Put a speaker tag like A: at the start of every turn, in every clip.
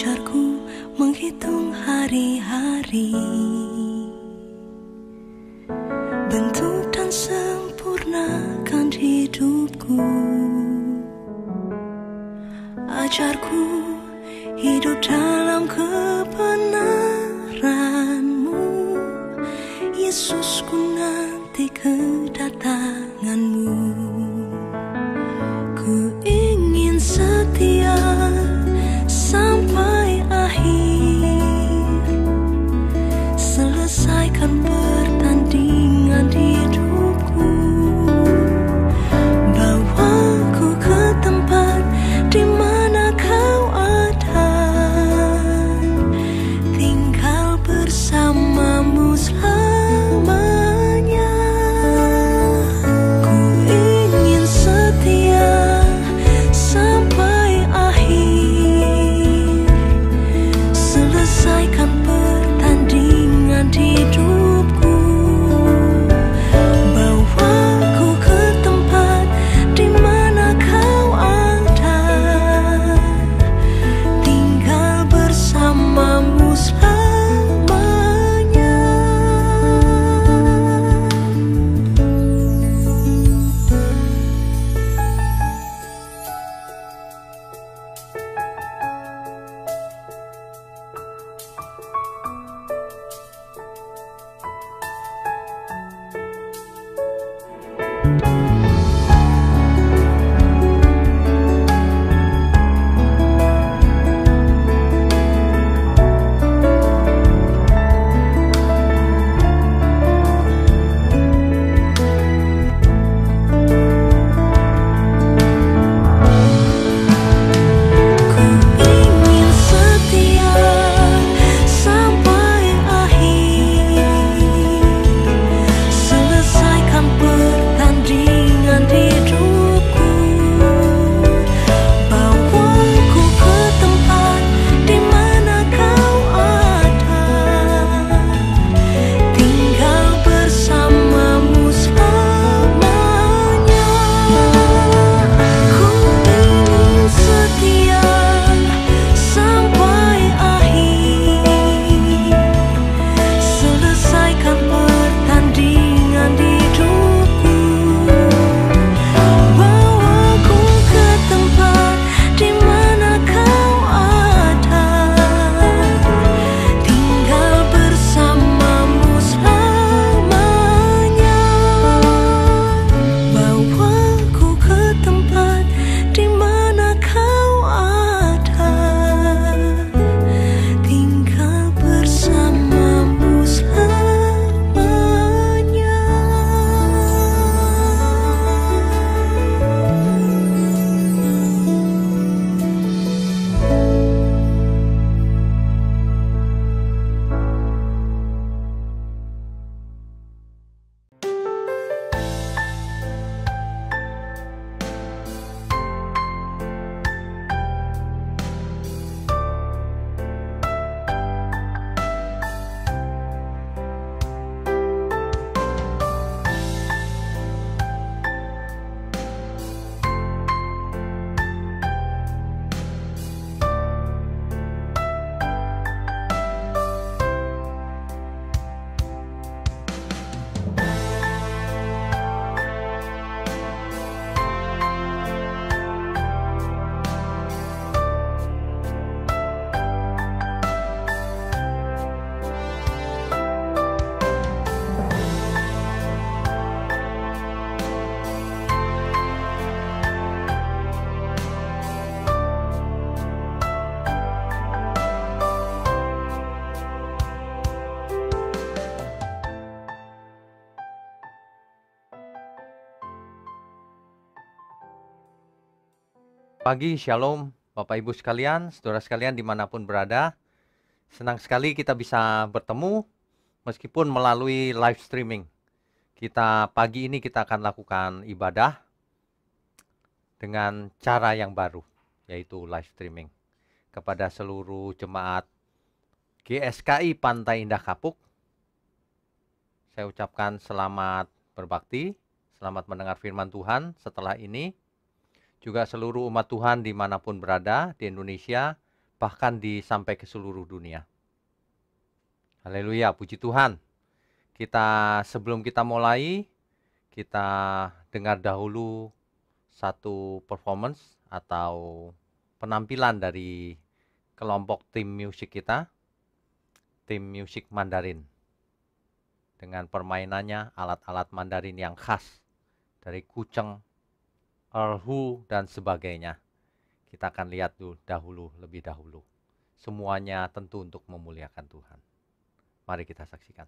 A: Ajarku menghitung hari-hari, bentuk dan sempurnakan hidupku. Ajarku hidup dalam kebenaran-Mu, Yesus, ku nanti kedatangan-Mu. Ku ingin setia sampai akhir, selesaikan pertandingan hidupku. Bawaku ke tempat di mana Kau ada, tinggal bersama-Mu selamanya. Ku ingin setia sampai akhir, selesaikan pertandingan hidupku. Bawaku ke tempat di mana Kau ada, tinggal bersama-Mu selamanya. Ku ingin setia sampai akhir, selesaikan pertandingan hidupku. Bawaku ke tempat di mana Kau ada, tinggal bersama-Mu selamanya. Ku ingin setia sampai akhir, selesaikan pertandingan hidupku. Bawaku ke tempat di mana Kau ada, tinggal bersama-Mu selamanya. Bawaku ke tempat di mana Kau ada, tinggal bersama-Mu selamanya.
B: Pagi, Shalom Bapak Ibu sekalian, saudara sekalian dimanapun berada. Senang sekali kita bisa bertemu meskipun melalui live streaming. Pagi ini kita akan lakukan ibadah dengan cara yang baru, yaitu live streaming. Kepada seluruh jemaat GSKI Pantai Indah Kapuk, saya ucapkan selamat berbakti, selamat mendengar firman Tuhan setelah ini. Juga seluruh umat Tuhan dimanapun berada di Indonesia, bahkan sampai ke seluruh dunia. Haleluya, puji Tuhan. Sebelum kita mulai, kita dengar dahulu satu performance atau penampilan dari kelompok tim musik kita, tim musik Mandarin. Dengan permainannya alat-alat Mandarin yang khas dari kuceng, erhu, dan sebagainya. Kita akan lihat lebih dahulu. Semuanya tentu untuk memuliakan Tuhan. Mari kita saksikan.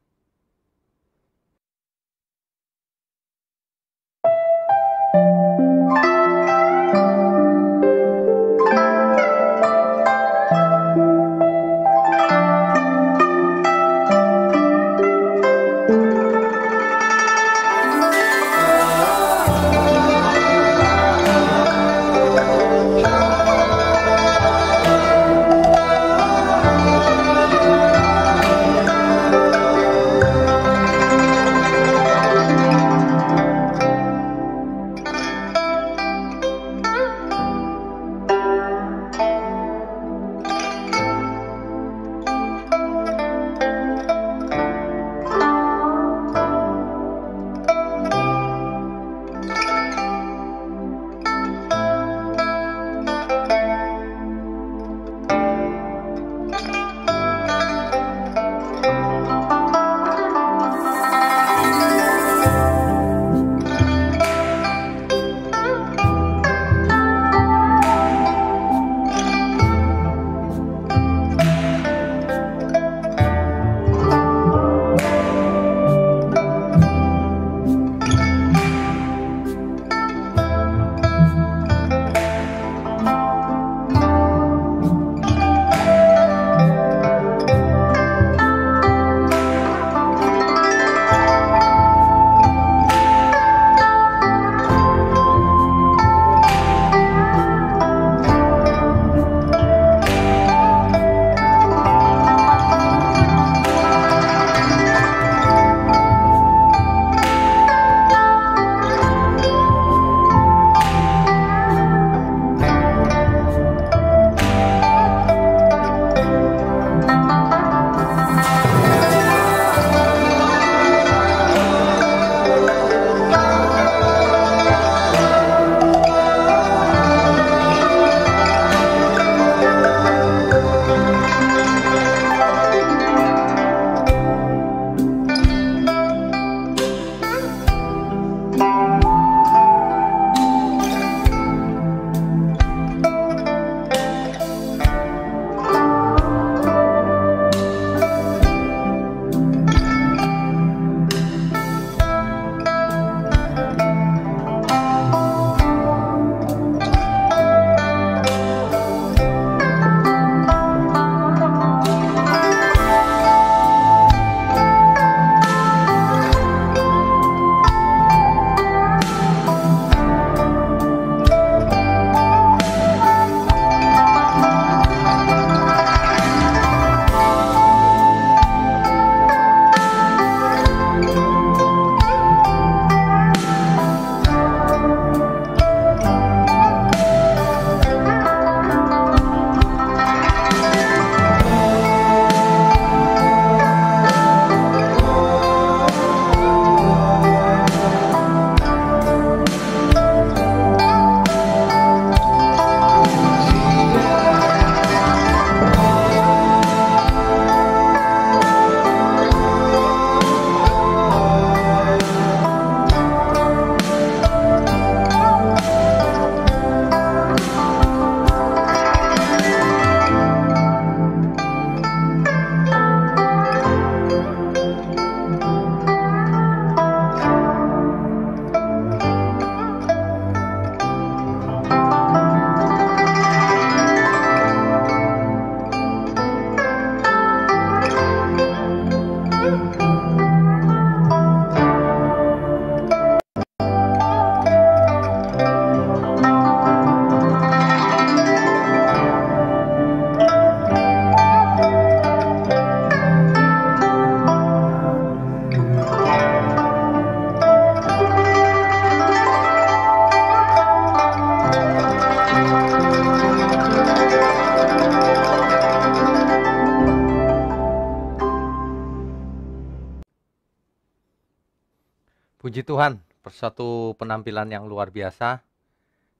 B: Puji Tuhan, satu penampilan yang luar biasa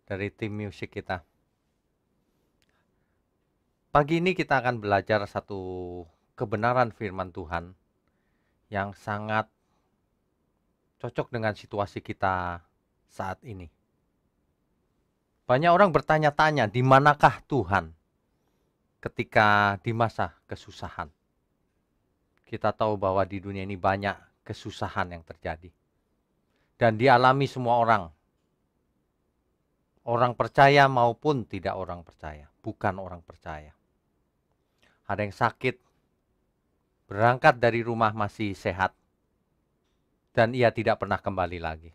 B: dari tim musik kita. Pagi ini kita akan belajar satu kebenaran firman Tuhan yang sangat cocok dengan situasi kita saat ini. Banyak orang bertanya-tanya, di manakah Tuhan ketika di masa kesusahan? Kita tahu bahwa di dunia ini banyak kesusahan yang terjadi. Dan dialami semua orang. Orang percaya maupun tidak orang percaya. Bukan orang percaya. Ada yang sakit, berangkat dari rumah masih sehat, dan ia tidak pernah kembali lagi.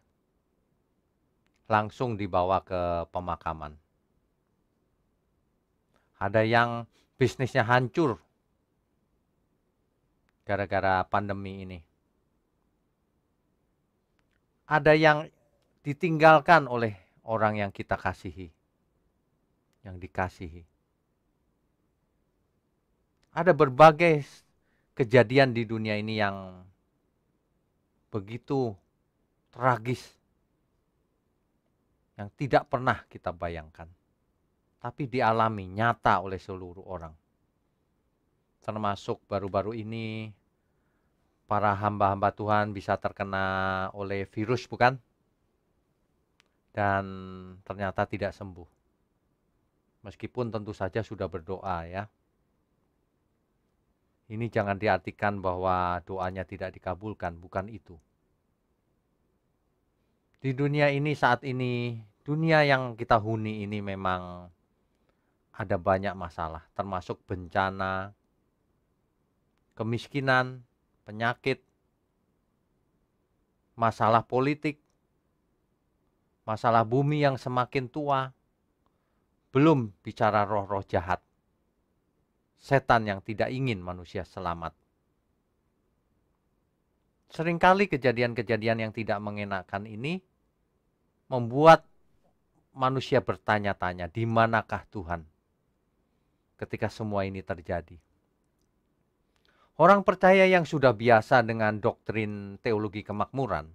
B: Langsung dibawa ke pemakaman. Ada yang bisnisnya hancur gara-gara pandemi ini. Ada yang ditinggalkan oleh orang yang kita kasihi, yang dikasihi. Ada berbagai kejadian di dunia ini yang begitu tragis, yang tidak pernah kita bayangkan, tapi dialami nyata oleh seluruh orang. Termasuk baru-baru ini, para hamba-hamba Tuhan bisa terkena oleh virus, bukan? Dan ternyata tidak sembuh. Meskipun tentu saja sudah berdoa ya. Ini jangan diartikan bahwa doanya tidak dikabulkan, bukan itu. Di dunia ini saat ini, dunia yang kita huni ini memang ada banyak masalah, termasuk bencana, kemiskinan, penyakit, masalah politik, masalah bumi yang semakin tua, belum bicara roh-roh jahat, setan yang tidak ingin manusia selamat. Seringkali kejadian-kejadian yang tidak mengenakan ini membuat manusia bertanya-tanya, di manakah Tuhan ketika semua ini terjadi? Orang percaya yang sudah biasa dengan doktrin teologi kemakmuran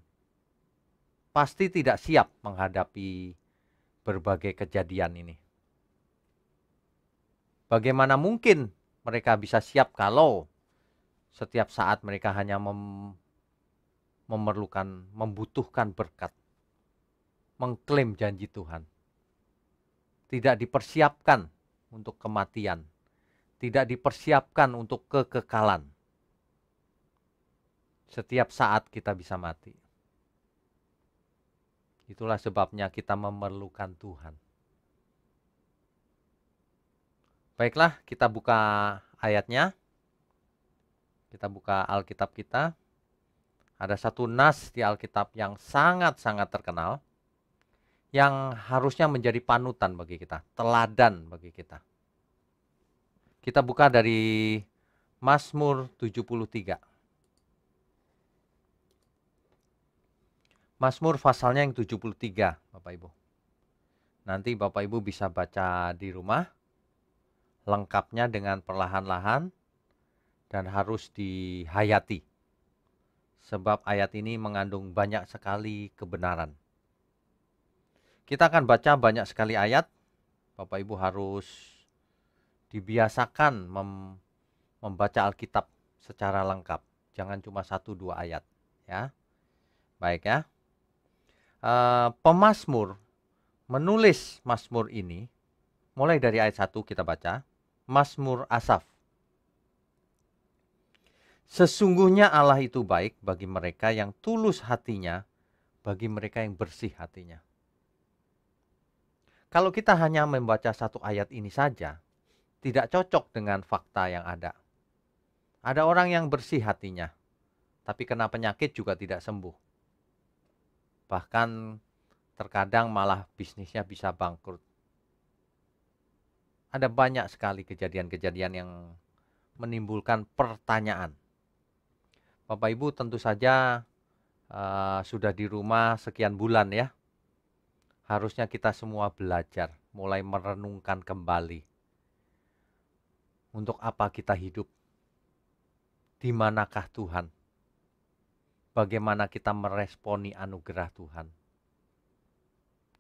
B: pasti tidak siap menghadapi berbagai kejadian ini. Bagaimana mungkin mereka bisa siap kalau setiap saat mereka hanya membutuhkan berkat, mengklaim janji Tuhan. Tidak dipersiapkan untuk kematian, tidak dipersiapkan untuk kekekalan. Setiap saat kita bisa mati. Itulah sebabnya kita memerlukan Tuhan. Baiklah, kita buka ayatnya. Kita buka Alkitab kita. Ada satu nas di Alkitab yang sangat-sangat terkenal, yang harusnya menjadi panutan bagi kita, teladan bagi kita. Kita buka dari Mazmur 73. Mazmur pasalnya yang 73, Bapak Ibu. Nanti Bapak Ibu bisa baca di rumah, lengkapnya dengan perlahan-lahan, dan harus dihayati. Sebab ayat ini mengandung banyak sekali kebenaran. Kita akan baca banyak sekali ayat, Bapak Ibu harus dibiasakan membaca Alkitab secara lengkap. Jangan cuma 1-2 ayat. Ya. Baik ya. Pemazmur menulis Mazmur ini, mulai dari ayat 1 kita baca, Mazmur Asaf. Sesungguhnya Allah itu baik bagi mereka yang tulus hatinya, bagi mereka yang bersih hatinya. Kalau kita hanya membaca satu ayat ini saja, tidak cocok dengan fakta yang ada. Ada orang yang bersih hatinya, tapi kena penyakit juga tidak sembuh. Bahkan terkadang malah bisnisnya bisa bangkrut. Ada banyak sekali kejadian-kejadian yang menimbulkan pertanyaan. Bapak Ibu tentu saja sudah di rumah sekian bulan ya. Harusnya kita semua belajar, mulai merenungkan kembali. Untuk apa kita hidup? Di manakah Tuhan? bagaimana kita meresponi anugerah Tuhan.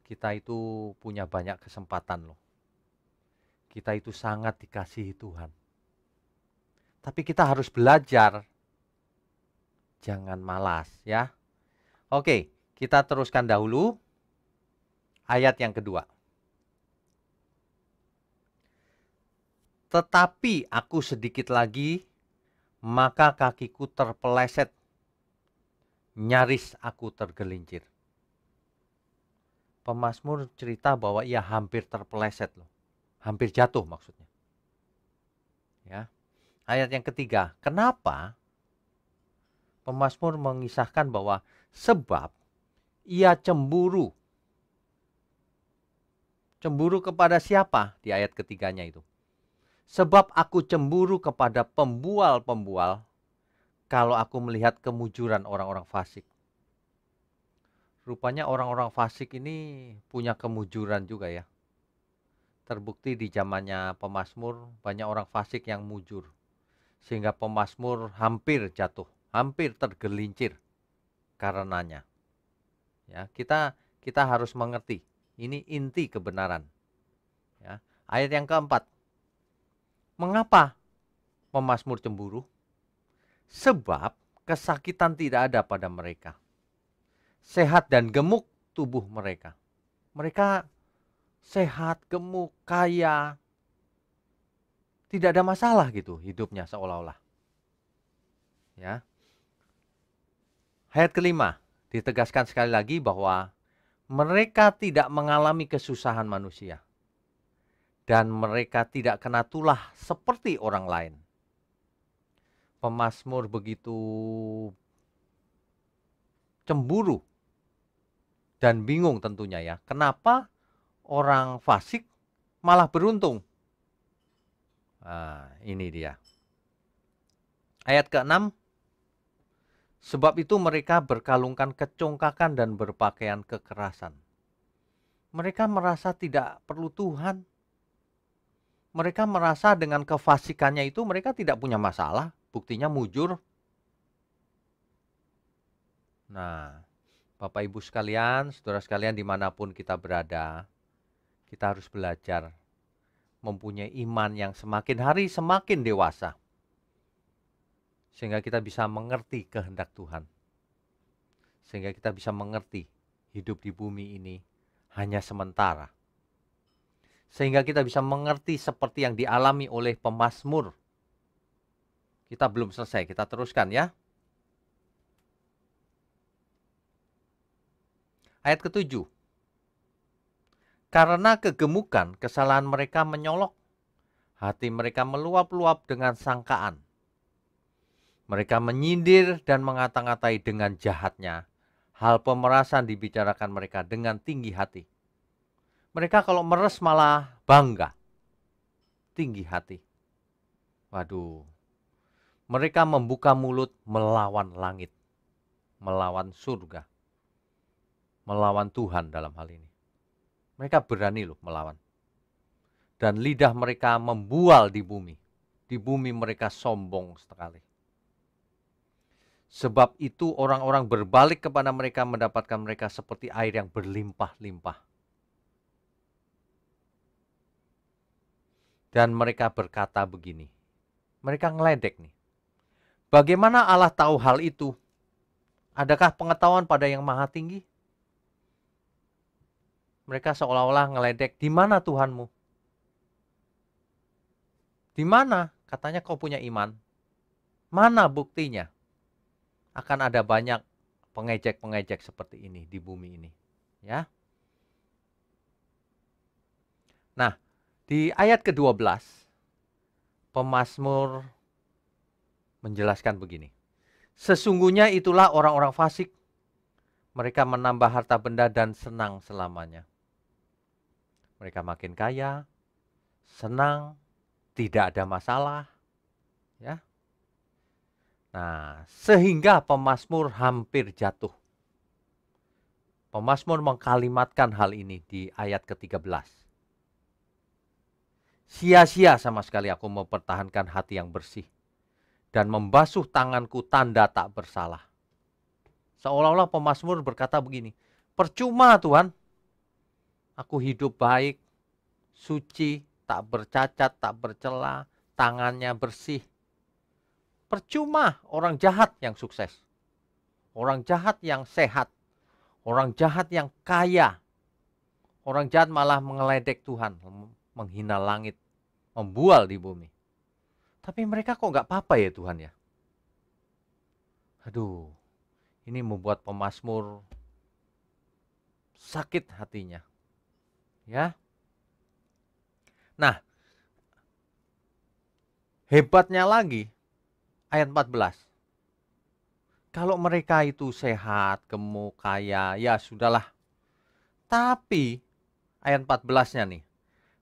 B: Kita itu punya banyak kesempatan loh. Kita itu sangat dikasihi Tuhan. Tapi kita harus belajar. Jangan malas ya. Oke, kita teruskan dahulu. Ayat yang kedua. Tetapi aku sedikit lagi, maka kakiku terpeleset. Nyaris aku tergelincir. Pemazmur cerita bahwa ia hampir terpeleset loh. Hampir jatuh maksudnya. Ya. Ayat yang ketiga, kenapa pemazmur mengisahkan bahwa sebab ia cemburu. Cemburu kepada siapa? Di ayat ketiganya itu. Sebab aku cemburu kepada pembual-pembual kalau aku melihat kemujuran orang-orang fasik. Rupanya orang-orang fasik ini punya kemujuran juga ya. Terbukti di zamannya pemazmur banyak orang fasik yang mujur. Sehingga pemazmur hampir jatuh, hampir tergelincir karenanya. Ya, kita harus mengerti, ini inti kebenaran. Ya. Ayat yang keempat. Mengapa pemazmur cemburu? Sebab kesakitan tidak ada pada mereka. Sehat dan gemuk tubuh mereka. Mereka sehat, gemuk, kaya. Tidak ada masalah gitu hidupnya seolah-olah. Ya. Ayat kelima ditegaskan sekali lagi bahwa mereka tidak mengalami kesusahan manusia. Dan mereka tidak kena tulah seperti orang lain. Pemazmur begitu cemburu dan bingung tentunya ya. Kenapa orang fasik malah beruntung? Nah, ini dia. Ayat ke-6. Sebab itu mereka berkalungkan kecongkakan dan berpakaian kekerasan. Mereka merasa tidak perlu Tuhan. Mereka merasa dengan kefasikannya itu mereka tidak punya masalah. Buktinya mujur. Nah, Bapak Ibu sekalian, saudara sekalian dimanapun kita berada, kita harus belajar mempunyai iman yang semakin hari semakin dewasa. Sehingga kita bisa mengerti kehendak Tuhan. Sehingga kita bisa mengerti hidup di bumi ini hanya sementara. Sehingga kita bisa mengerti seperti yang dialami oleh pemazmur. Kita belum selesai, kita teruskan ya. Ayat ke-7. Karena kegemukan, kesalahan mereka menyolok. Hati mereka meluap-luap dengan sangkaan. Mereka menyindir dan mengata-ngatai dengan jahatnya. Hal pemerasan dibicarakan mereka dengan tinggi hati. Mereka kalau meres malah bangga. Tinggi hati. Waduh. Mereka membuka mulut melawan langit. Melawan surga. Melawan Tuhan dalam hal ini. Mereka berani loh melawan. Dan lidah mereka membual di bumi. Di bumi mereka sombong sekali. Sebab itu orang-orang berbalik kepada mereka mendapatkan mereka seperti air yang berlimpah-limpah. Dan mereka berkata begini. Mereka ngeledek nih. Bagaimana Allah tahu hal itu? Adakah pengetahuan pada yang maha tinggi? Mereka seolah-olah ngeledek, di mana Tuhanmu? Di mana? Katanya kau punya iman. Mana buktinya? Akan ada banyak pengejek-pengejek seperti ini di bumi ini. Ya. Nah, di ayat ke-12, pemazmur menjelaskan begini. Sesungguhnya itulah orang-orang fasik. Mereka menambah harta benda dan senang selamanya. Mereka makin kaya, senang, tidak ada masalah. Ya. Nah, sehingga pemazmur hampir jatuh. Pemazmur mengkalimatkan hal ini di ayat ke-13. Sia-sia sama sekali aku mempertahankan hati yang bersih dan membasuh tanganku tanda tak bersalah. Seolah-olah pemazmur berkata begini, percuma Tuhan, aku hidup baik, suci, tak bercacat, tak bercela, tangannya bersih. Percuma orang jahat yang sukses, orang jahat yang sehat, orang jahat yang kaya, orang jahat malah mengeledek Tuhan, menghina langit, membual di bumi. Tapi mereka kok nggak apa-apa ya Tuhan ya? Aduh, ini membuat pemazmur sakit hatinya. Ya. Nah, hebatnya lagi ayat 14. Kalau mereka itu sehat, gemuk, kaya, ya sudahlah. Tapi ayat 14-nya nih.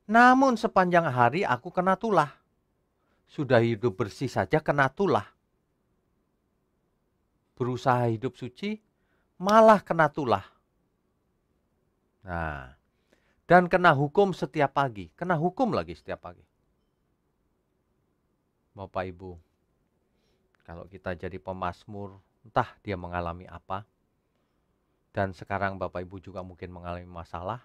B: Namun sepanjang hari aku kena tulah. Sudah hidup bersih saja kena tulah. Berusaha hidup suci malah kena tulah. Nah, dan kena hukum setiap pagi. Kena hukum lagi setiap pagi. Bapak Ibu, kalau kita jadi pemazmur, entah dia mengalami apa. Dan sekarang Bapak Ibu juga mungkin mengalami masalah.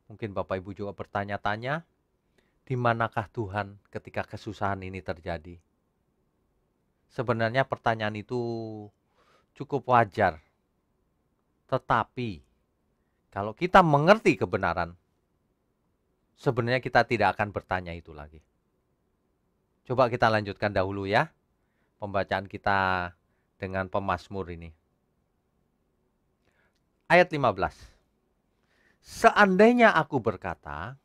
B: Mungkin Bapak Ibu juga bertanya-tanya, di manakah Tuhan ketika kesusahan ini terjadi? Sebenarnya pertanyaan itu cukup wajar. Tetapi kalau kita mengerti kebenaran, sebenarnya kita tidak akan bertanya itu lagi. Coba kita lanjutkan dahulu ya, pembacaan kita dengan pemazmur ini. Ayat 15. Seandainya aku berkata,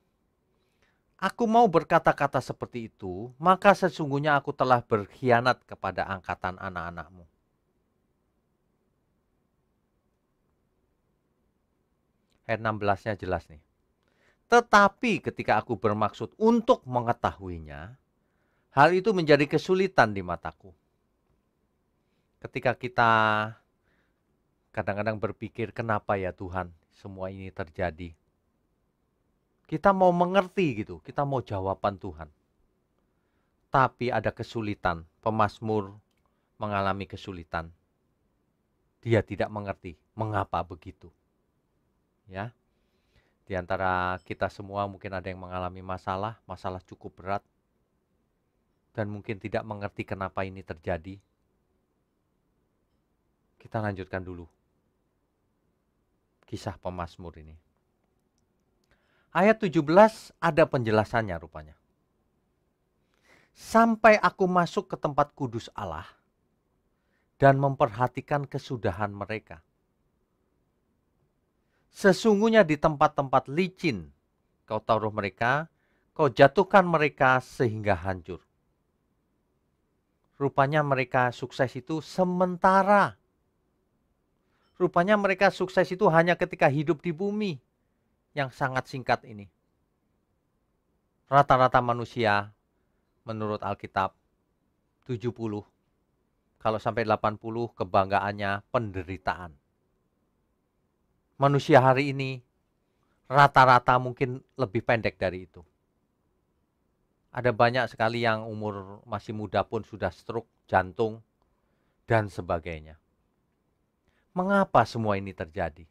B: aku mau berkata-kata seperti itu, maka sesungguhnya aku telah berkhianat kepada angkatan anak-anakmu. Ayat 16-nya jelas nih. Tetapi ketika aku bermaksud untuk mengetahuinya, hal itu menjadi kesulitan di mataku. Ketika kita kadang-kadang berpikir, kenapa ya Tuhan semua ini terjadi? Kita mau mengerti gitu, kita mau jawaban Tuhan. Tapi ada kesulitan, pemazmur mengalami kesulitan. Dia tidak mengerti mengapa begitu. Ya. Di antara kita semua mungkin ada yang mengalami masalah cukup berat. Dan mungkin tidak mengerti kenapa ini terjadi. Kita lanjutkan dulu kisah pemazmur ini. Ayat 17 ada penjelasannya rupanya. Sampai aku masuk ke tempat kudus Allah dan memperhatikan kesudahan mereka. Sesungguhnya di tempat-tempat licin kau taruh mereka, kau jatuhkan mereka sehingga hancur. Rupanya mereka sukses itu sementara. Rupanya mereka sukses itu hanya ketika hidup di bumi yang sangat singkat ini. Rata-rata manusia menurut Alkitab 70, kalau sampai 80 kebanggaannya penderitaan. Manusia hari ini rata-rata mungkin lebih pendek dari itu. Ada banyak sekali yang umur masih muda pun sudah stroke, jantung, dan sebagainya. Mengapa semua ini terjadi?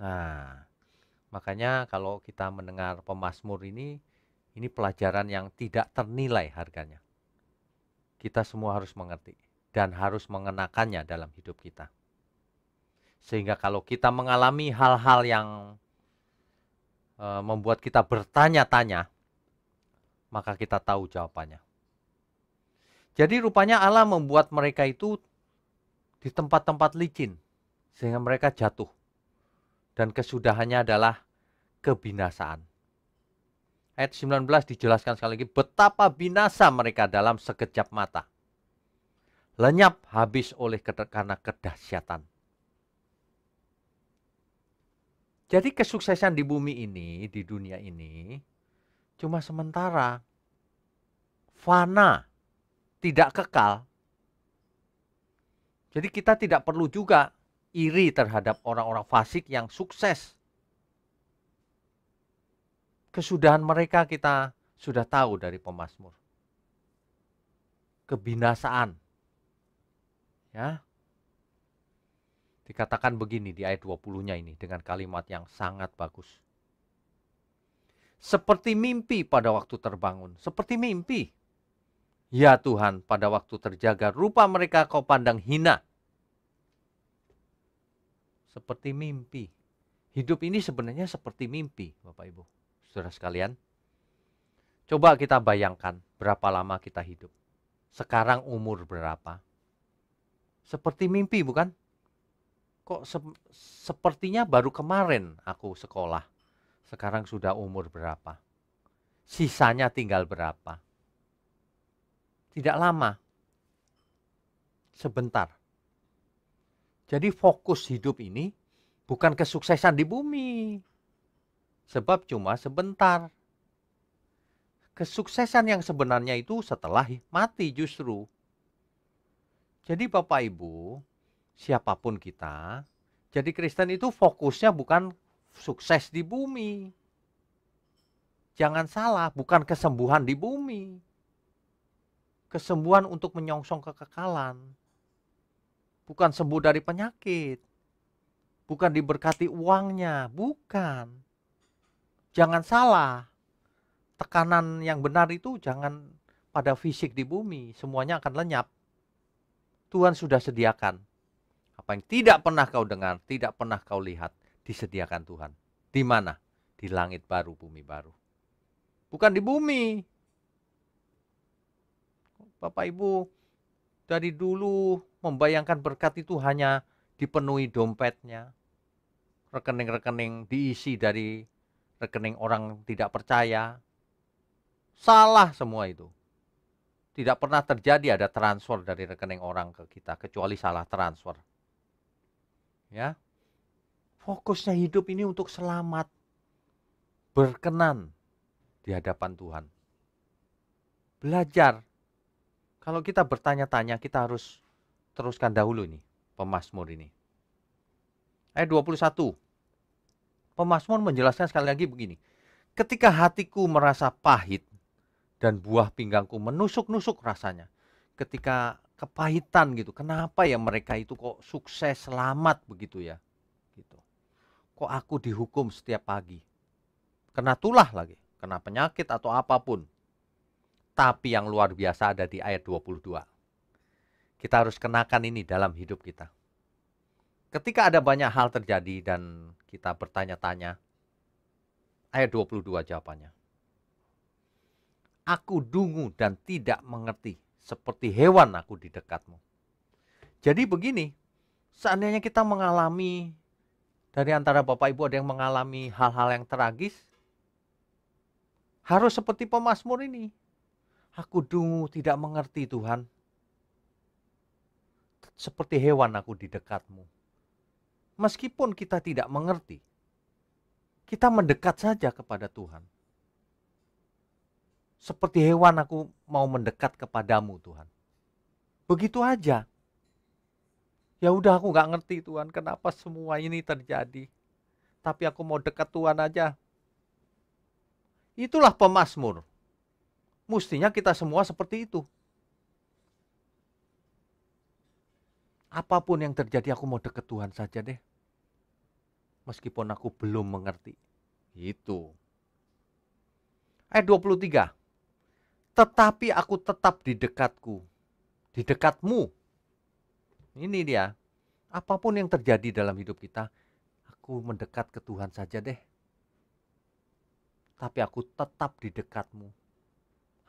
B: Nah, makanya kalau kita mendengar pemazmur ini pelajaran yang tidak ternilai harganya. Kita semua harus mengerti dan harus mengenakannya dalam hidup kita. Sehingga kalau kita mengalami hal-hal yang membuat kita bertanya-tanya, maka kita tahu jawabannya. Jadi rupanya Allah membuat mereka itu di tempat-tempat licin, sehingga mereka jatuh. Dan kesudahannya adalah kebinasaan. Ayat 19 dijelaskan sekali lagi, betapa binasa mereka dalam sekejap mata. Lenyap habis karena kedahsyatan. Jadi kesuksesan di bumi ini, di dunia ini, cuma sementara, fana, tidak kekal. Jadi kita tidak perlu juga iri terhadap orang-orang fasik yang sukses. Kesudahan mereka kita sudah tahu dari pemazmur. Kebinasaan. Ya. Dikatakan begini di ayat 20-nya ini dengan kalimat yang sangat bagus. Seperti mimpi pada waktu terbangun, seperti mimpi. Ya Tuhan, pada waktu terjaga, rupa mereka kau pandang hina. Seperti mimpi. Hidup ini sebenarnya seperti mimpi, Bapak Ibu, saudara sekalian. Coba kita bayangkan berapa lama kita hidup. Sekarang umur berapa? Seperti mimpi, bukan? Kok sepertinya baru kemarin aku sekolah. Sekarang sudah umur berapa? Sisanya tinggal berapa? Tidak lama. Sebentar. Jadi fokus hidup ini bukan kesuksesan di bumi. Sebab cuma sebentar. Kesuksesan yang sebenarnya itu setelah mati justru. Jadi Bapak Ibu, siapapun kita, jadi Kristen itu fokusnya bukan sukses di bumi. Jangan salah, bukan kesembuhan di bumi. Kesembuhan untuk menyongsong kekekalan. Bukan sembuh dari penyakit. Bukan diberkati uangnya, bukan. Jangan salah. Tekanan yang benar itu jangan pada fisik di bumi, semuanya akan lenyap. Tuhan sudah sediakan. Apa yang tidak pernah kau dengar, tidak pernah kau lihat, disediakan Tuhan. Di mana? Di langit baru, bumi baru. Bukan di bumi. Bapak Ibu, dari dulu membayangkan berkat itu hanya dipenuhi dompetnya. Rekening-rekening diisi dari rekening orang tidak percaya. Salah semua itu. Tidak pernah terjadi ada transfer dari rekening orang ke kita, kecuali salah transfer. Ya, fokusnya hidup ini untuk selamat, berkenan di hadapan Tuhan. Belajar. Kalau kita bertanya-tanya, kita harus teruskan dahulu nih, pemazmur ini. Ayat 21. Pemazmur menjelaskan sekali lagi begini. Ketika hatiku merasa pahit dan buah pinggangku menusuk-nusuk rasanya. Ketika kepahitan gitu, kenapa ya mereka itu kok sukses, selamat begitu ya? Gitu. Kok aku dihukum setiap pagi? Kena tulah lagi, kena penyakit atau apapun. Tapi yang luar biasa ada di ayat 22. Kita harus kenakan ini dalam hidup kita. Ketika ada banyak hal terjadi dan kita bertanya-tanya, ayat 22 jawabannya. Aku dungu dan tidak mengerti, seperti hewan aku di dekatmu. Jadi begini, seandainya kita mengalami, dari antara Bapak Ibu ada yang mengalami hal-hal yang tragis, harus seperti pemazmur ini. Aku dungu tidak mengerti Tuhan. Seperti hewan aku di dekatmu. Meskipun kita tidak mengerti, kita mendekat saja kepada Tuhan. Seperti hewan aku mau mendekat kepadamu Tuhan. Begitu aja. Ya udah aku gak ngerti Tuhan kenapa semua ini terjadi. Tapi aku mau dekat Tuhan aja. Itulah pemazmur. Mestinya kita semua seperti itu. Apapun yang terjadi aku mau dekat Tuhan saja deh. Meskipun aku belum mengerti. Itu. Ayat 23. Tetapi aku tetap di dekatku. Di dekatmu. Ini dia. Apapun yang terjadi dalam hidup kita, aku mendekat ke Tuhan saja deh. Tapi aku tetap di dekatmu.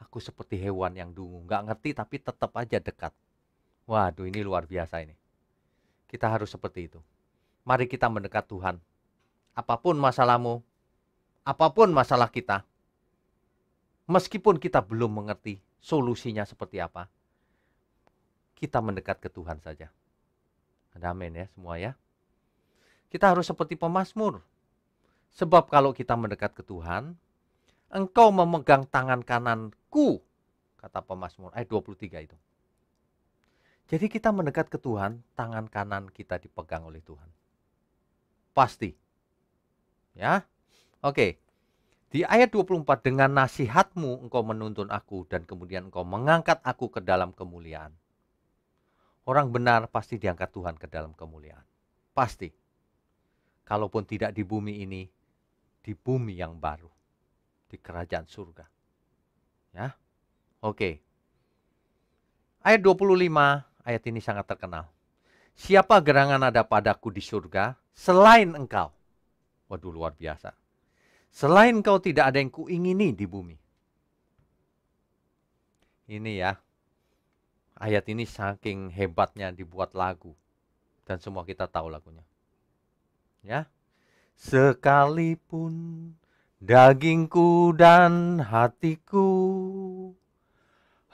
B: Aku seperti hewan yang dungu. Gak ngerti tapi tetap aja dekat. Waduh, ini luar biasa ini. Kita harus seperti itu. Mari kita mendekat Tuhan. Apapun masalahmu, apapun masalah kita, meskipun kita belum mengerti solusinya seperti apa, kita mendekat ke Tuhan saja. Ada amin ya semua ya. Kita harus seperti pemazmur. Sebab kalau kita mendekat ke Tuhan, Engkau memegang tangan kananku, kata pemazmur, ayat 23 itu. Jadi kita mendekat ke Tuhan, tangan kanan kita dipegang oleh Tuhan. Pasti. Ya. Oke. Di ayat 24, dengan nasihatmu engkau menuntun aku dan kemudian engkau mengangkat aku ke dalam kemuliaan. Orang benar pasti diangkat Tuhan ke dalam kemuliaan. Pasti. Kalaupun tidak di bumi ini, di bumi yang baru, di kerajaan surga. Ya. Oke. Ayat 25, ayat ini sangat terkenal. Siapa gerangan ada padaku di surga selain engkau? Waduh, luar biasa. Selain engkau tidak ada yang kuingini di bumi. Ini ya. Ayat ini saking hebatnya dibuat lagu. Dan semua kita tahu lagunya. Ya. Sekalipun dagingku dan hatiku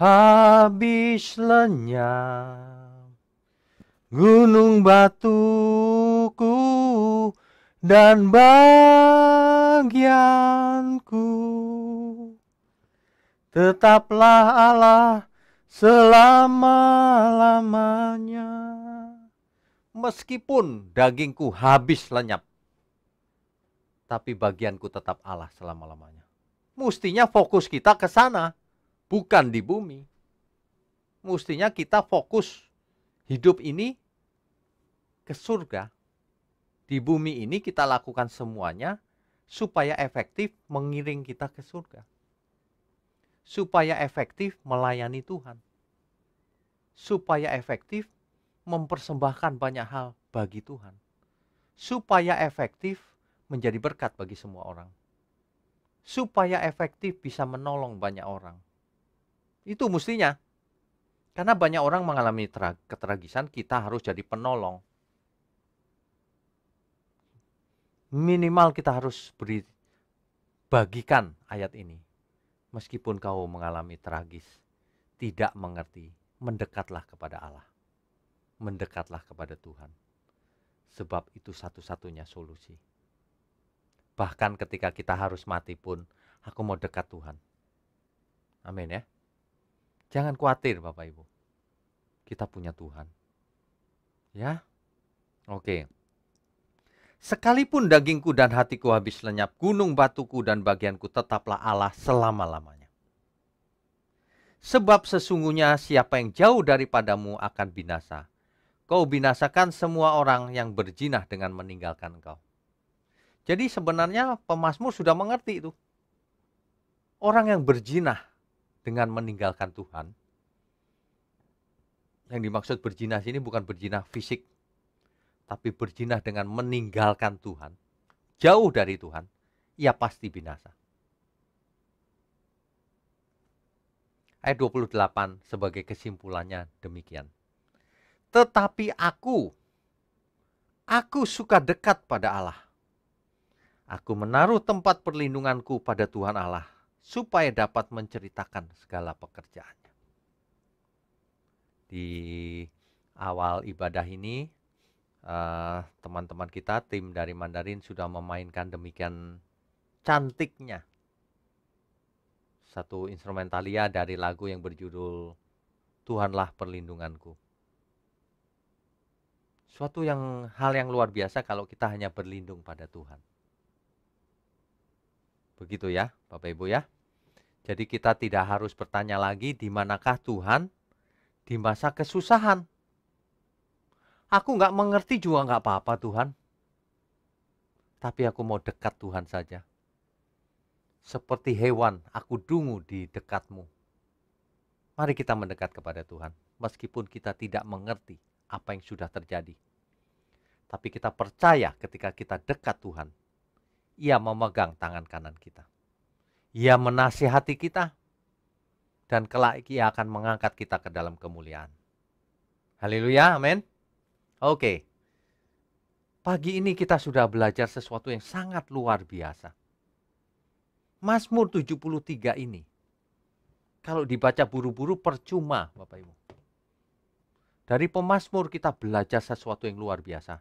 B: habis lenyap, gunung batuku dan bagianku, tetaplah Allah selama-lamanya. Meskipun dagingku habis lenyap, tapi bagianku tetap Allah selama-lamanya. Mestinya fokus kita ke sana, bukan di bumi. Mestinya kita fokus hidup ini ke surga. Di bumi ini kita lakukan semuanya supaya efektif mengiring kita ke surga. Supaya efektif melayani Tuhan. Supaya efektif mempersembahkan banyak hal bagi Tuhan. Supaya efektif menjadi berkat bagi semua orang. Supaya efektif bisa menolong banyak orang. Itu mestinya. Karena banyak orang mengalami ketragisan, kita harus jadi penolong. Minimal kita harus bagikan ayat ini. Meskipun kau mengalami tragis, tidak mengerti, mendekatlah kepada Allah. Mendekatlah kepada Tuhan. Sebab itu satu-satunya solusi. Bahkan ketika kita harus mati pun, aku mau dekat Tuhan. Amin ya. Jangan khawatir Bapak Ibu. Kita punya Tuhan. Ya. Oke. Sekalipun dagingku dan hatiku habis lenyap, gunung batuku dan bagianku tetaplah Allah selama-lamanya. Sebab sesungguhnya siapa yang jauh daripadamu akan binasa. Kau binasakan semua orang yang berjinah dengan meninggalkan engkau. Jadi sebenarnya pemazmur sudah mengerti itu. Orang yang berjinah dengan meninggalkan Tuhan. Yang dimaksud berjinah sini bukan berjinah fisik. Tapi berjinah dengan meninggalkan Tuhan. Jauh dari Tuhan. Ia pasti binasa. Ayat 28 sebagai kesimpulannya demikian. Tetapi aku suka dekat pada Allah. Aku menaruh tempat perlindunganku pada Tuhan Allah, supaya dapat menceritakan segala pekerjaannya. Di awal ibadah ini, teman-teman kita, tim dari Mandarin sudah memainkan demikian cantiknya satu instrumentalia dari lagu yang berjudul Tuhanlah Perlindunganku. Suatu hal yang luar biasa kalau kita hanya berlindung pada Tuhan. Begitu ya Bapak Ibu ya. Jadi kita tidak harus bertanya lagi di manakah Tuhan di masa kesusahan. Aku nggak mengerti juga nggak apa-apa Tuhan. Tapi aku mau dekat Tuhan saja. Seperti hewan, aku dungu di dekatmu. Mari kita mendekat kepada Tuhan. Meskipun kita tidak mengerti apa yang sudah terjadi. Tapi kita percaya ketika kita dekat Tuhan. Ia memegang tangan kanan kita. Ia menasihati kita. Dan kelak ia akan mengangkat kita ke dalam kemuliaan. Haleluya, amin. Oke. Pagi ini kita sudah belajar sesuatu yang sangat luar biasa. Mazmur 73 ini. Kalau dibaca buru-buru percuma, Bapak Ibu. Dari pemazmur kita belajar sesuatu yang luar biasa.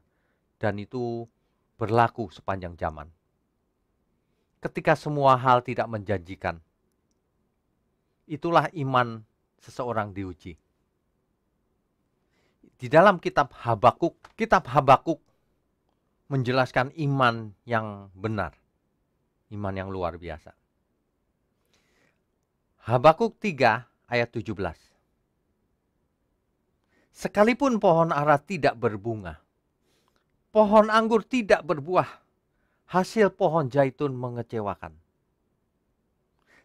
B: Dan itu berlaku sepanjang zaman. Ketika semua hal tidak menjanjikan, itulah iman seseorang diuji. Di dalam kitab Habakuk menjelaskan iman yang benar, iman yang luar biasa. Habakuk 3 ayat 17. Sekalipun pohon ara tidak berbunga, Pohon anggur tidak berbuah, hasil pohon zaitun mengecewakan.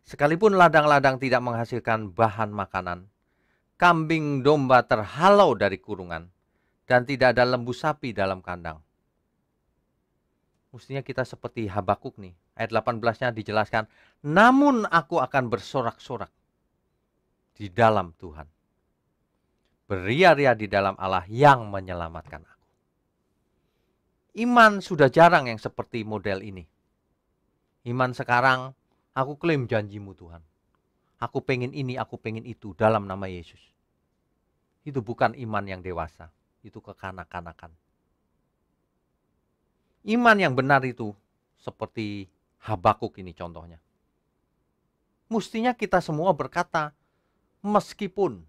B: Sekalipun ladang-ladang tidak menghasilkan bahan makanan, kambing domba terhalau dari kurungan, dan tidak ada lembu sapi dalam kandang. Mestinya kita seperti Habakuk nih. Ayat 18-nya dijelaskan, namun aku akan bersorak-sorak di dalam Tuhan. Beria-ria di dalam Allah yang menyelamatkan aku. Iman sudah jarang yang seperti model ini. Iman sekarang, aku klaim janjimu Tuhan. Aku pengen ini, aku pengen itu dalam nama Yesus. Itu bukan iman yang dewasa, itu kekanak-kanakan. Iman yang benar itu seperti Habakuk ini contohnya. Mestinya kita semua berkata, meskipun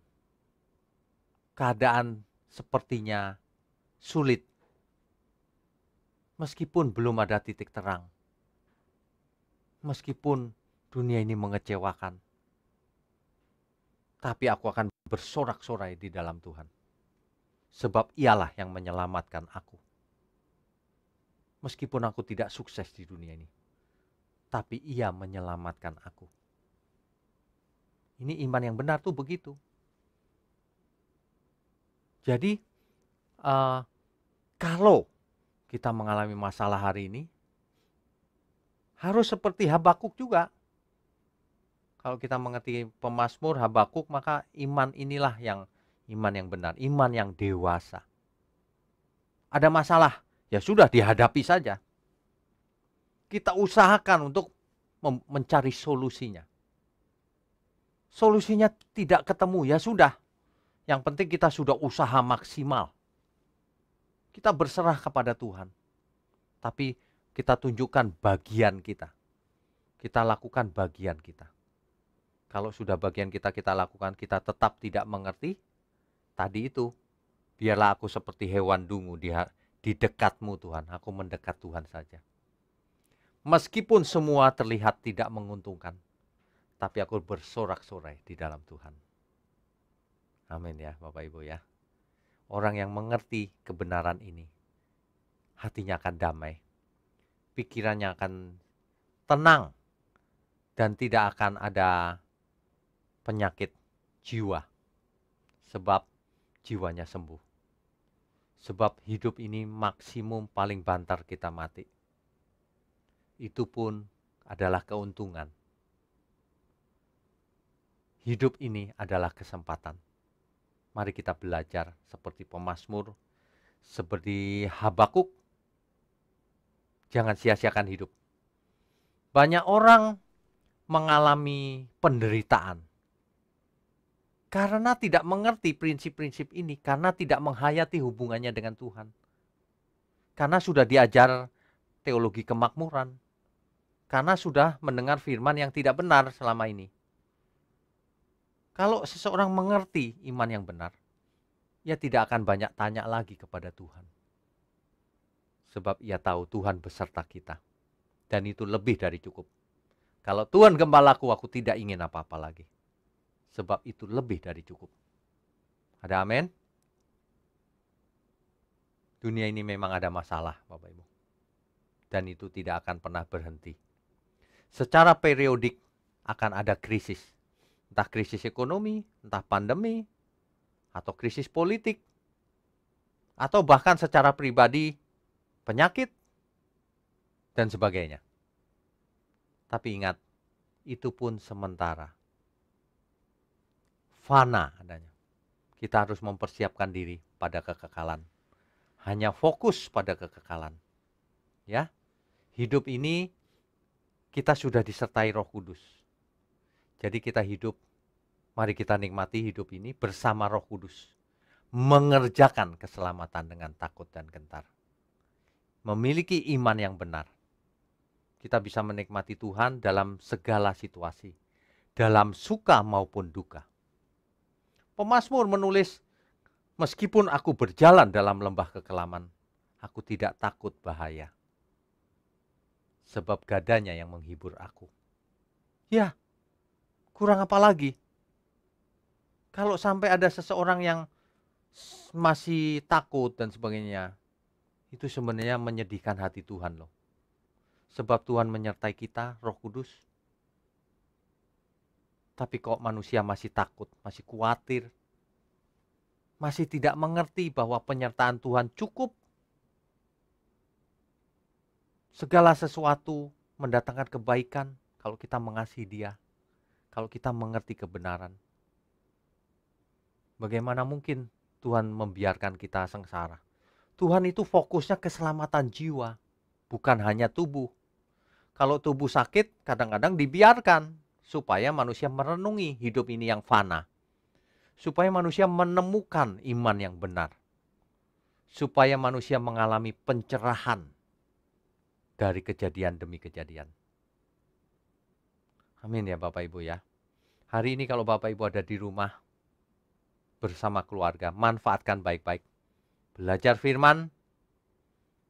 B: keadaan sepertinya sulit, meskipun belum ada titik terang, meskipun dunia ini mengecewakan, tapi aku akan bersorak-sorai di dalam Tuhan. Sebab ialah yang menyelamatkan aku. Meskipun aku tidak sukses di dunia ini, tapi ia menyelamatkan aku. Ini iman yang benar tuh begitu. Jadi kalau kita mengalami masalah hari ini, harus seperti Habakuk juga. Kalau kita mengerti pemazmur Habakuk, maka iman inilah yang iman yang benar, iman yang dewasa. Ada masalah, ya sudah dihadapi saja. Kita usahakan untuk mencari solusinya. Solusinya tidak ketemu, ya sudah. Yang penting kita sudah usaha maksimal. Kita berserah kepada Tuhan. Tapi kita tunjukkan bagian kita. Kita lakukan bagian kita. Kalau sudah bagian kita lakukan, kita tetap tidak mengerti. Tadi itu, biarlah aku seperti hewan dungu di dekatmu Tuhan. Aku mendekat Tuhan saja. Meskipun semua terlihat tidak menguntungkan, tapi aku bersorak-sorai di dalam Tuhan. Amin ya Bapak Ibu ya. Orang yang mengerti kebenaran ini, hatinya akan damai, pikirannya akan tenang, dan tidak akan ada penyakit jiwa. Sebab jiwanya sembuh. Sebab hidup ini maksimum paling banter kita mati. Itu pun adalah keuntungan. Hidup ini adalah kesempatan. Mari kita belajar seperti pemazmur, seperti Habakuk. Jangan sia-siakan hidup. Banyak orang mengalami penderitaan karena tidak mengerti prinsip-prinsip ini, karena tidak menghayati hubungannya dengan Tuhan. Karena sudah diajar teologi kemakmuran, karena sudah mendengar firman yang tidak benar selama ini. Kalau seseorang mengerti iman yang benar, ia tidak akan banyak tanya lagi kepada Tuhan. Sebab ia tahu Tuhan beserta kita. Dan itu lebih dari cukup. Kalau Tuhan gembalaku, aku tidak ingin apa-apa lagi. Sebab itu lebih dari cukup. Ada amin? Dunia ini memang ada masalah, Bapak Ibu. Dan itu tidak akan pernah berhenti. Secara periodik akan ada krisis. Entah krisis ekonomi, entah pandemi, atau krisis politik, atau bahkan secara pribadi, penyakit, dan sebagainya. Tapi ingat, itu pun sementara. Fana adanya. Kita harus mempersiapkan diri pada kekekalan. Hanya fokus pada kekekalan. Ya, hidup ini kita sudah disertai Roh Kudus. Jadi kita hidup, mari kita nikmati hidup ini bersama Roh Kudus. Mengerjakan keselamatan dengan takut dan gentar. Memiliki iman yang benar. Kita bisa menikmati Tuhan dalam segala situasi. Dalam suka maupun duka. Pemazmur menulis, meskipun aku berjalan dalam lembah kekelaman, aku tidak takut bahaya. Sebab gadanya yang menghibur aku. Ya, kurang apa lagi? Kalau sampai ada seseorang yang masih takut dan sebagainya, itu sebenarnya menyedihkan hati Tuhan loh. Sebab Tuhan menyertai kita, Roh Kudus. Tapi kok manusia masih takut, masih khawatir, masih tidak mengerti bahwa penyertaan Tuhan cukup. Segala sesuatu mendatangkan kebaikan kalau kita mengasihi Dia, kalau kita mengerti kebenaran. Bagaimana mungkin Tuhan membiarkan kita sengsara? Tuhan itu fokusnya keselamatan jiwa, bukan hanya tubuh. Kalau tubuh sakit, kadang-kadang dibiarkan supaya manusia merenungi hidup ini yang fana. Supaya manusia menemukan iman yang benar. Supaya manusia mengalami pencerahan dari kejadian demi kejadian. Amin ya Bapak Ibu ya. Hari ini kalau Bapak Ibu ada di rumah bersama keluarga, manfaatkan baik-baik. Belajar firman,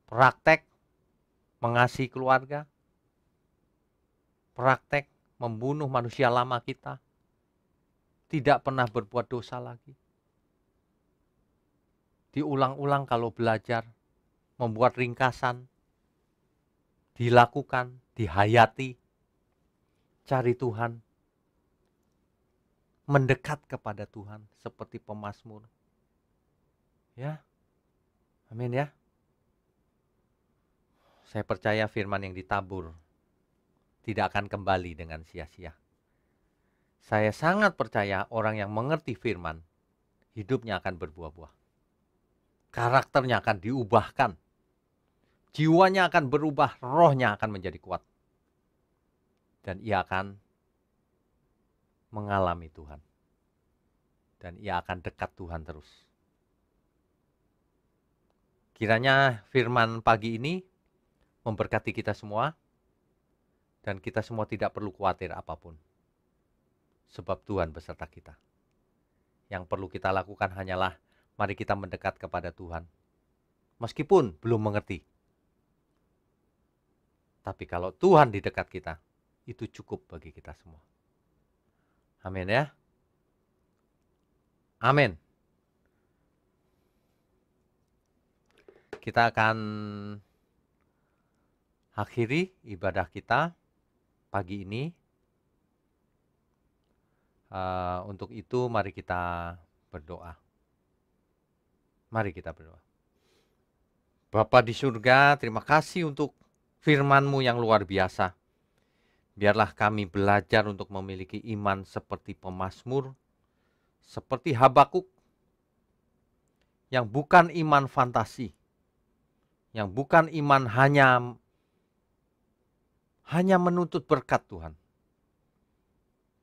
B: praktek mengasihi keluarga, praktek membunuh manusia lama kita, tidak pernah berbuat dosa lagi. Diulang-ulang kalau belajar, membuat ringkasan, dilakukan, dihayati, cari Tuhan, mendekat kepada Tuhan seperti pemazmur. Ya, amin ya. Saya percaya firman yang ditabur tidak akan kembali dengan sia-sia. Saya sangat percaya orang yang mengerti firman, hidupnya akan berbuah-buah. Karakternya akan diubahkan. Jiwanya akan berubah, rohnya akan menjadi kuat. Dan ia akan mengalami Tuhan. Dan ia akan dekat Tuhan terus. Kiranya firman pagi ini memberkati kita semua. Dan kita semua tidak perlu khawatir apapun. Sebab Tuhan beserta kita. Yang perlu kita lakukan hanyalah mari kita mendekat kepada Tuhan. Meskipun belum mengerti. Tapi kalau Tuhan di dekat kita, itu cukup bagi kita semua. Amin ya. Amin. Kita akan akhiri ibadah kita pagi ini. Untuk itu mari kita berdoa. Mari kita berdoa. Bapa di surga, terima kasih untuk firman-Mu yang luar biasa. Biarlah kami belajar untuk memiliki iman seperti pemazmur, seperti Habakuk, yang bukan iman fantasi, yang bukan iman hanya menuntut berkat Tuhan.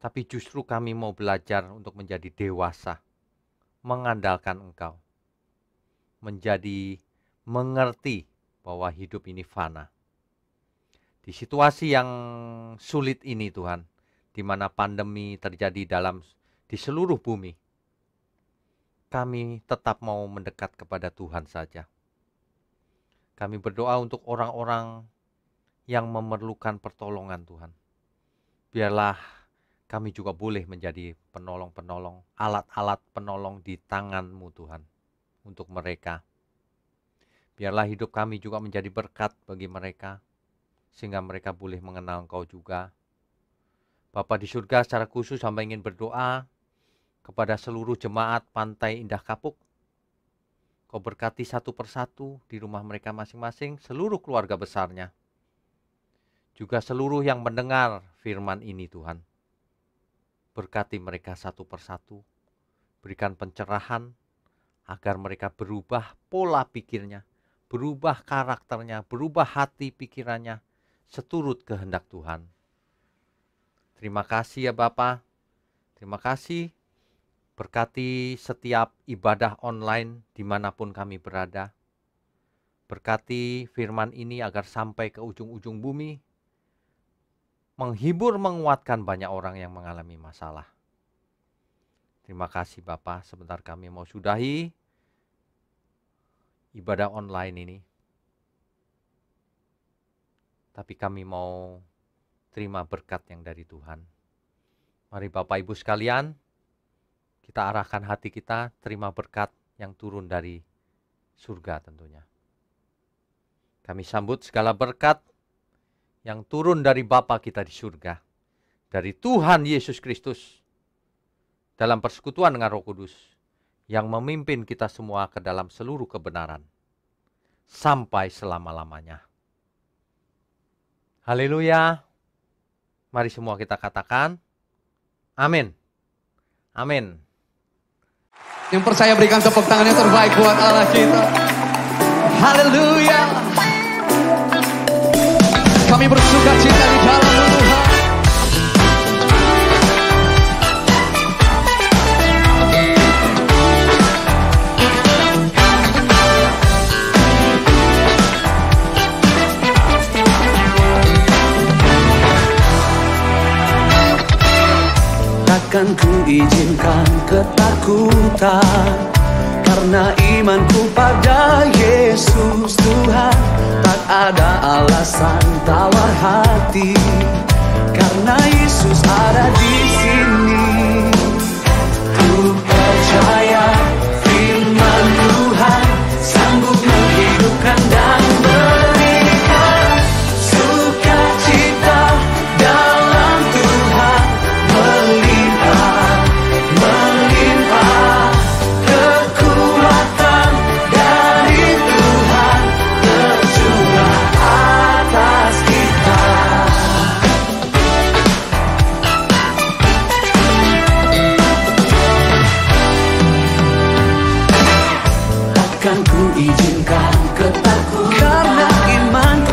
B: Tapi justru kami mau belajar untuk menjadi dewasa, mengandalkan Engkau, menjadi mengerti bahwa hidup ini fana. Di situasi yang sulit ini Tuhan, di mana pandemi terjadi di seluruh bumi, kami tetap mau mendekat kepada Tuhan saja. Kami berdoa untuk orang-orang yang memerlukan pertolongan Tuhan. Biarlah kami juga boleh menjadi penolong-penolong, alat-alat penolong di tangan-Mu Tuhan untuk mereka. Biarlah hidup kami juga menjadi berkat bagi mereka, sehingga mereka boleh mengenal Engkau juga. Bapa di surga, secara khusus hamba ingin berdoa kepada seluruh jemaat Pantai Indah Kapuk. Kau berkati satu persatu di rumah mereka masing-masing, seluruh keluarga besarnya. Juga seluruh yang mendengar firman ini Tuhan. Berkati mereka satu persatu. Berikan pencerahan agar mereka berubah pola pikirnya, berubah karakternya, berubah hati pikirannya, seturut kehendak Tuhan. Terima kasih ya Bapa. Terima kasih. Berkati setiap ibadah online dimanapun kami berada. Berkati firman ini agar sampai ke ujung-ujung bumi. Menghibur, menguatkan banyak orang yang mengalami masalah. Terima kasih Bapa. Sebentar kami mau sudahi ibadah online ini. Tapi kami mau terima berkat yang dari Tuhan. Mari Bapak Ibu sekalian, kita arahkan hati kita terima berkat yang turun dari surga tentunya. Kami sambut segala berkat yang turun dari Bapa kita di surga, dari Tuhan Yesus Kristus, dalam persekutuan dengan Roh Kudus, yang memimpin kita semua ke dalam seluruh kebenaran, sampai selama-lamanya. Haleluya. Mari semua kita katakan, amin. Amin.
C: Yang percaya berikan tepuk tangan yang terbaik buat Allah kita. Haleluya. Kami bersuka cita di dalam Tuhan.
D: Takkan ku izinkan ketakutan, karena imanku pada Yesus Tuhan. Tak ada alasan tawar hati, karena Yesus ada di sini. Ku percaya firman Tuhan sanggup menghidupkan dan berikan sukacita dalam Tuhan. Melimpah kekuatan dari Tuhan tercurah atas kita. Takkan ku izinkan ketakutan,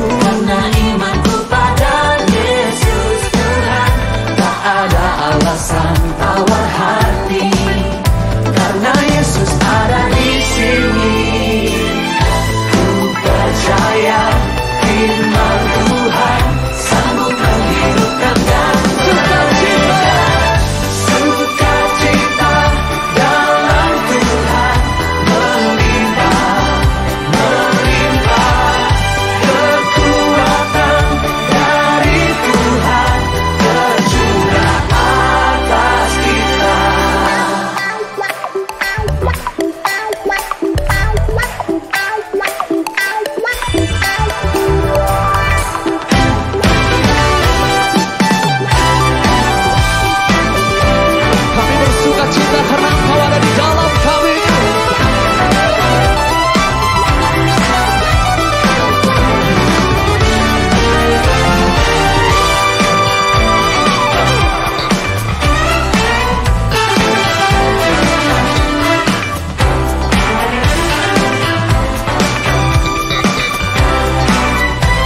D: karena imanku pada Yesus Tuhan. Tak ada alasan tawar hati, karena Yesus ada di sini. Ku percaya firman Tuhan sanggup menghidupkan dan berikan sukacita dalam Tuhan. Melimpah kekuatan dari Tuhan tercurah atas kita.
C: Kami bersuka cita karena Engkau ada di dalam kami.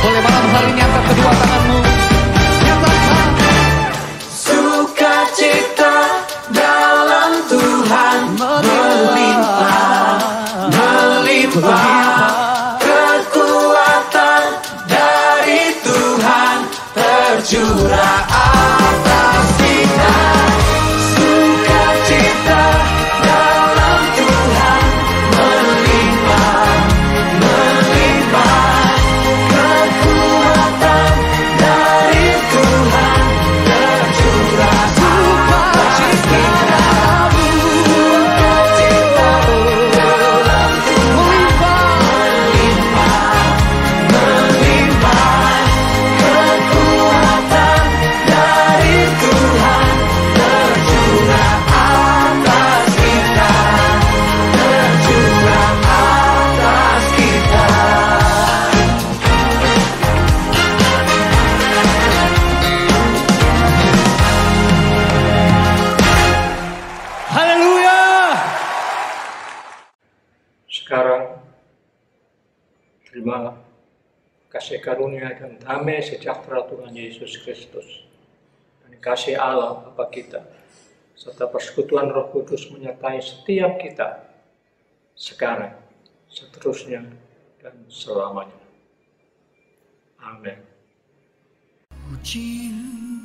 C: Boleh malam hari ini angkat kedua tanganmu. Nyatakan
D: Sukacita dalam Tuhan melimpah kekuatan dari Tuhan tercurah atas kita. Sukacita dalam Tuhan melimpah kekuatan dari Tuhan tercurah atas kita. Sukacita dalam Tuhan melimpah kekuatan dari Tuhan tercurah atas kita. Tercurah atas kita.
C: haleluya.
E: Sekarang, terima kasih karunia dan damai sejahtera Tuhan Yesus Kristus, dan kasih Allah Bapa kita, serta persekutuan Roh Kudus menyertai setiap kita, sekarang, seterusnya, dan selamanya. Amin.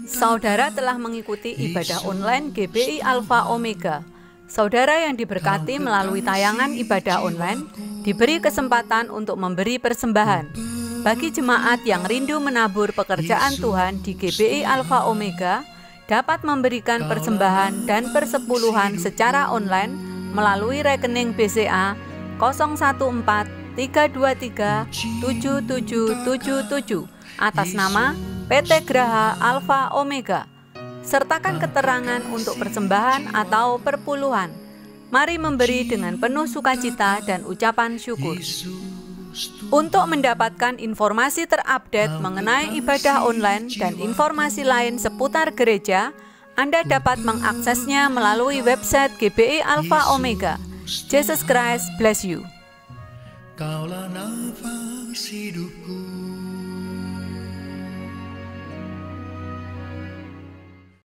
F: Saudara telah mengikuti ibadah online GBI Alpha Omega. Saudara yang diberkati melalui tayangan ibadah online diberi kesempatan untuk memberi persembahan. Bagi jemaat yang rindu menabur pekerjaan Tuhan di GBI Alpha Omega, dapat memberikan persembahan dan persepuluhan secara online melalui rekening BCA 014 3237777 atas nama PT Graha Alfa Omega. Sertakan keterangan untuk persembahan atau perpuluhan. Mari memberi dengan penuh sukacita dan ucapan syukur. Untuk mendapatkan informasi terupdate mengenai ibadah online dan informasi lain seputar gereja, Anda dapat mengaksesnya melalui website GBI Alfa Omega. Jesus Christ bless you.
D: Kaulah nafas hidupku.